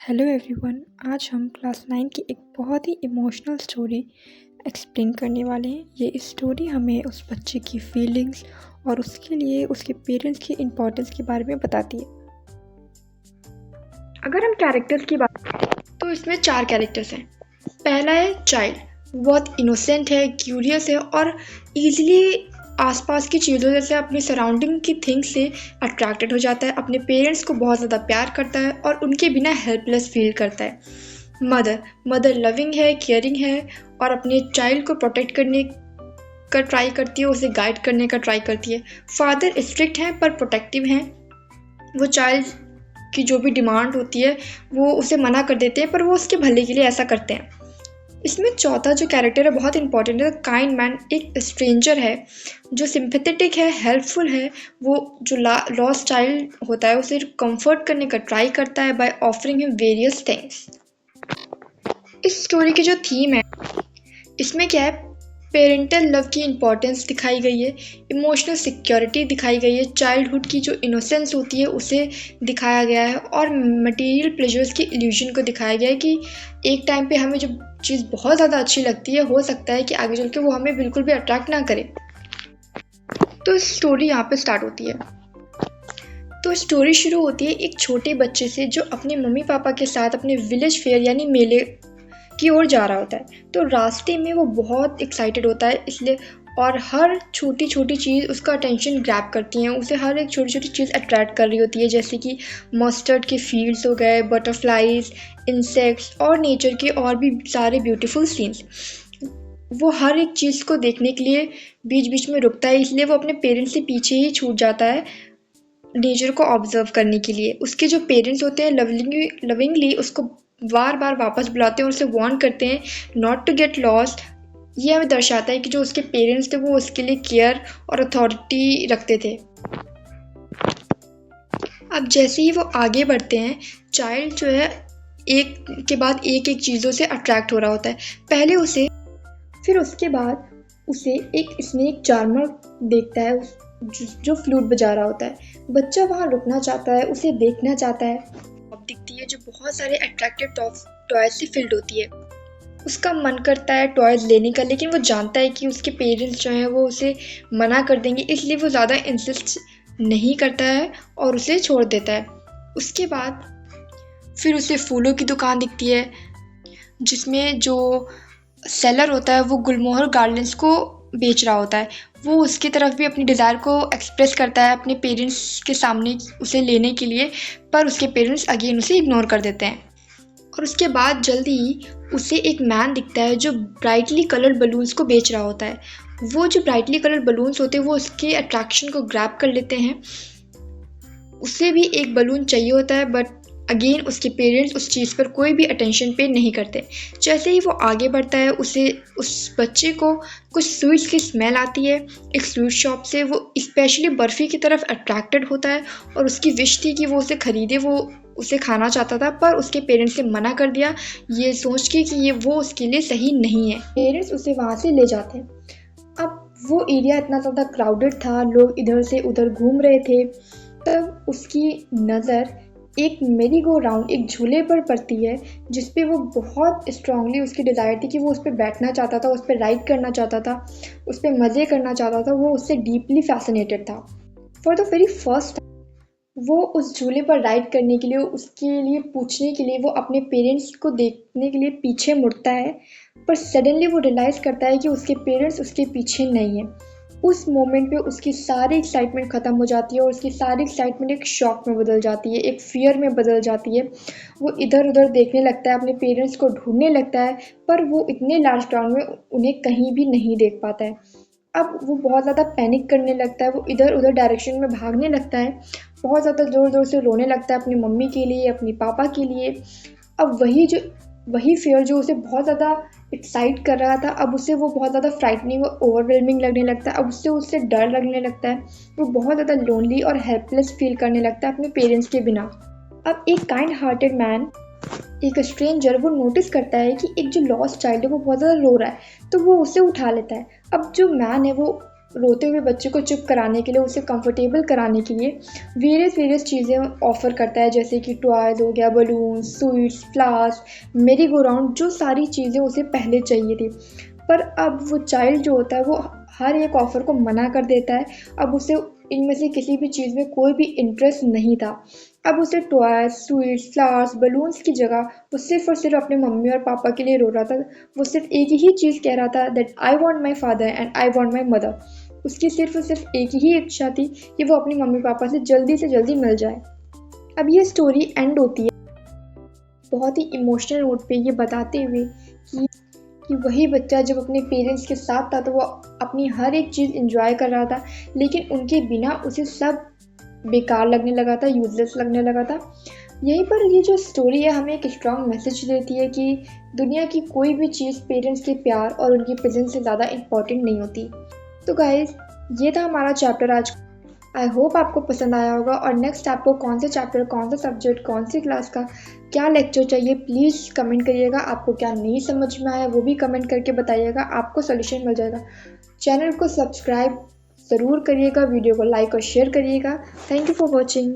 Hello everyone. आज हम class 9 की एक बहुत ही इमोशनल स्टोरी एक्सप्लेन करने वाले हैं। ये स्टोरी हमें उस बच्चे की फीलिंग्स और उसके लिए उसके पेरेंट्स की इम्पोर्टेंस के बारे में बताती है। अगर हम कैरेक्टर्स की बात करें तो इसमें 4 कैरेक्टर्स हैं। पहला है चाइल्ड, बहुत इनोसेंट है, क्यूरियस है और ईजिली आसपास की चीज़ों जैसे अपनी सराउंडिंग की थिंग्स से अट्रैक्टेड हो जाता है। अपने पेरेंट्स को बहुत ज़्यादा प्यार करता है और उनके बिना हेल्पलेस फील करता है। मदर लविंग है, केयरिंग है और अपने चाइल्ड को प्रोटेक्ट करने का ट्राई करती है, उसे गाइड करने का ट्राई करती है। फादर स्ट्रिक्ट हैं पर प्रोटेक्टिव हैं। वो चाइल्ड की जो भी डिमांड होती है वो उसे मना कर देते हैं, पर वो उसके भले के लिए ऐसा करते हैं। इसमें चौथा जो कैरेक्टर है बहुत इंपॉर्टेंट है, काइंड मैन। एक स्ट्रेंजर है जो सिंपैथेटिक है, हेल्पफुल है। वो जो लॉस्ट चाइल्ड होता है उसे कंफर्ट करने का ट्राई करता है by offering him various things. इस स्टोरी की जो थीम है इसमें क्या है, पेरेंटल लव की इम्पोर्टेंस दिखाई गई है, इमोशनल सिक्योरिटी दिखाई गई है, चाइल्डहुड की जो इनोसेंस होती है उसे दिखाया गया है और मटेरियल प्लेजर्स की इल्यूजन को दिखाया गया है कि एक टाइम पे हमें जो चीज़ बहुत ज़्यादा अच्छी लगती है हो सकता है कि आगे चल के वो हमें बिल्कुल भी अट्रैक्ट ना करे। तो स्टोरी यहाँ पे स्टार्ट होती है। तो स्टोरी शुरू होती है एक छोटे बच्चे से जो अपने मम्मी पापा के साथ अपने विलेज फेयर यानी मेले की ओर जा रहा होता है। तो रास्ते में वो बहुत एक्साइटेड होता है इसलिए, और हर छोटी छोटी चीज़ उसका अटेंशन ग्रैब करती हैं, उसे हर एक छोटी छोटी चीज़ अट्रैक्ट कर रही होती है, जैसे कि मस्टर्ड के फील्ड्स हो गए, बटरफ्लाइज, इंसेक्ट्स और नेचर के और भी सारे ब्यूटीफुल सीन्स। वो हर एक चीज़ को देखने के लिए बीच बीच में रुकता है, इसलिए वो अपने पेरेंट्स से पीछे ही छूट जाता है नेचर को ऑब्जर्व करने के लिए। उसके जो पेरेंट्स होते हैं लविंगली उसको बार बार वापस बुलाते हैं और उसे वार्न करते हैं नॉट टू गेट लॉस्ट। ये हमें दर्शाता है कि जो उसके पेरेंट्स थे वो उसके लिए केयर और अथॉरिटी रखते थे। अब जैसे ही वो आगे बढ़ते हैं, चाइल्ड जो है एक के बाद एक चीज़ों से अट्रैक्ट हो रहा होता है। पहले उसे, फिर उसके बाद उसे एक स्नेक चार्मर देखता है जो फ्लूट बजा रहा होता है। बच्चा वहाँ रुकना चाहता है, उसे देखना चाहता है। अब दिखती है जो बहुत सारे अट्रैक्टिव टॉयज से फिल्ड होती है। उसका मन करता है टॉयज लेने का, लेकिन वो जानता है कि उसके पेरेंट्स जो हैं वो उसे मना कर देंगे, इसलिए वो ज़्यादा इंसिस्ट नहीं करता है और उसे छोड़ देता है। उसके बाद फिर उसे फूलों की दुकान दिखती है जिसमें जो सेलर होता है वो गुलमोहर गार्डन्स को बेच रहा होता है। वो उसकी तरफ भी अपनी डिज़ायर को एक्सप्रेस करता है अपने पेरेंट्स के सामने उसे लेने के लिए, पर उसके पेरेंट्स अगेन उसे इग्नोर कर देते हैं। और उसके बाद जल्दी ही उसे एक मैन दिखता है जो ब्राइटली कलर्ड बलून्स को बेच रहा होता है। वो जो ब्राइटली कलर्ड बलून्स होते हैं वो उसके अट्रैक्शन को ग्रैब कर लेते हैं। उसे भी एक बलून चाहिए होता है, बट अगेन उसके पेरेंट्स उस चीज़ पर कोई भी अटेंशन पे नहीं करते। जैसे ही वो आगे बढ़ता है उसे उस बच्चे को कुछ स्वीट्स की स्मेल आती है एक स्वीट शॉप से। वो स्पेशली बर्फ़ी की तरफ अट्रैक्टेड होता है और उसकी विश थी कि वो उसे ख़रीदे, वो उसे खाना चाहता था, पर उसके पेरेंट्स ने मना कर दिया ये सोच के कि ये वो उसके लिए सही नहीं है। पेरेंट्स उसे वहाँ से ले जाते हैं। अब वो एरिया इतना ज़्यादा क्राउडेड था, लोग इधर से उधर घूम रहे थे, तब उसकी नज़र एक मेरी गो राउंड, एक झूले पर पड़ती है जिस पे वो बहुत स्ट्रांगली उसकी डिज़ायर थी कि वो उस पर बैठना चाहता था, उस पर राइड करना चाहता था, उस पर मज़े करना चाहता था। वो उससे डीपली फैसिनेटेड था। फॉर द वेरी फर्स्ट वो उस झूले पर राइड करने के लिए, उसके लिए पूछने के लिए वो अपने पेरेंट्स को देखने के लिए पीछे मुड़ता है, पर सडनली वो रियलाइज़ करता है कि उसके पेरेंट्स उसके पीछे नहीं है। उस मोमेंट पे उसकी सारी एक्साइटमेंट ख़त्म हो जाती है और उसकी सारी एक्साइटमेंट एक शॉक में बदल जाती है, एक फ़ियर में बदल जाती है। वो इधर उधर देखने लगता है, अपने पेरेंट्स को ढूंढने लगता है, पर वो इतने लार्ज क्राउड में उन्हें कहीं भी नहीं देख पाता है। अब वो बहुत ज़्यादा पैनिक करने लगता है, वो इधर उधर डायरेक्शन में भागने लगता है, बहुत ज़्यादा ज़ोर ज़ोर से रोने लगता है अपनी मम्मी के लिए, अपनी पापा के लिए। अब वही फियर जो उसे बहुत ज़्यादा एक्साइट कर रहा था, अब उसे वो बहुत ज़्यादा फ्राइटनिंग और ओवरवेलमिंग लगने लगता है। अब उससे डर लगने लगता है, वो बहुत ज़्यादा लोनली और हेल्पलेस फील करने लगता है अपने पेरेंट्स के बिना। अब एक काइंड हार्टेड मैन, एक स्ट्रेंजर, वो नोटिस करता है कि एक जो लॉस्ट चाइल्ड है वो बहुत ज़्यादा रो रहा है, तो वो उसे उठा लेता है। अब जो मैन है वो रोते हुए बच्चे को चुप कराने के लिए, उसे कंफर्टेबल कराने के लिए वेरियस चीज़ें ऑफ़र करता है, जैसे कि टॉयज़ हो गया, बलून्स, स्वीट्स, फ्लावर्स, मेरी गो राउंड, जो सारी चीज़ें उसे पहले चाहिए थी। पर अब वो चाइल्ड जो होता है वो हर एक ऑफ़र को मना कर देता है। अब उसे इनमें से किसी भी चीज़ में कोई भी इंटरेस्ट नहीं था। अब उसे टॉयज़, स्वीट्स, फ्लावर्स, बलून्स की जगह वो सिर्फ़ और सिर्फ़ अपने मम्मी और पापा के लिए रो रहा था। वो सिर्फ़ एक ही चीज़ कह रहा था, that I want my father and I want my mother. उसकी सिर्फ़ और सिर्फ़ एक ही इच्छा थी कि वो अपनी मम्मी पापा से जल्दी मिल जाए। अब ये स्टोरी एंड होती है बहुत ही इमोशनल नोट पे, ये बताते हुए कि वही बच्चा जब अपने पेरेंट्स के साथ था तो वो अपनी हर एक चीज़ एंजॉय कर रहा था, लेकिन उनके बिना उसे सब बेकार लगने लगा था, यूज़लेस लगने लगा था। यहीं पर ये जो स्टोरी है हमें एक स्ट्रॉन्ग मैसेज देती है कि दुनिया की कोई भी चीज़ पेरेंट्स के प्यार और उनकी प्रेजेंस से ज़्यादा इम्पॉर्टेंट नहीं होती। तो गाइज, ये था हमारा चैप्टर आज। आई होप आपको पसंद आया होगा, और नेक्स्ट आपको कौन सा चैप्टर, कौन सा सब्जेक्ट, कौन सी क्लास का क्या लेक्चर चाहिए, प्लीज़ कमेंट करिएगा। आपको क्या नहीं समझ में आया वो भी कमेंट करके बताइएगा, आपको सोल्यूशन मिल जाएगा। चैनल को सब्सक्राइब ज़रूर करिएगा, वीडियो को लाइक और शेयर करिएगा। Thank you for watching.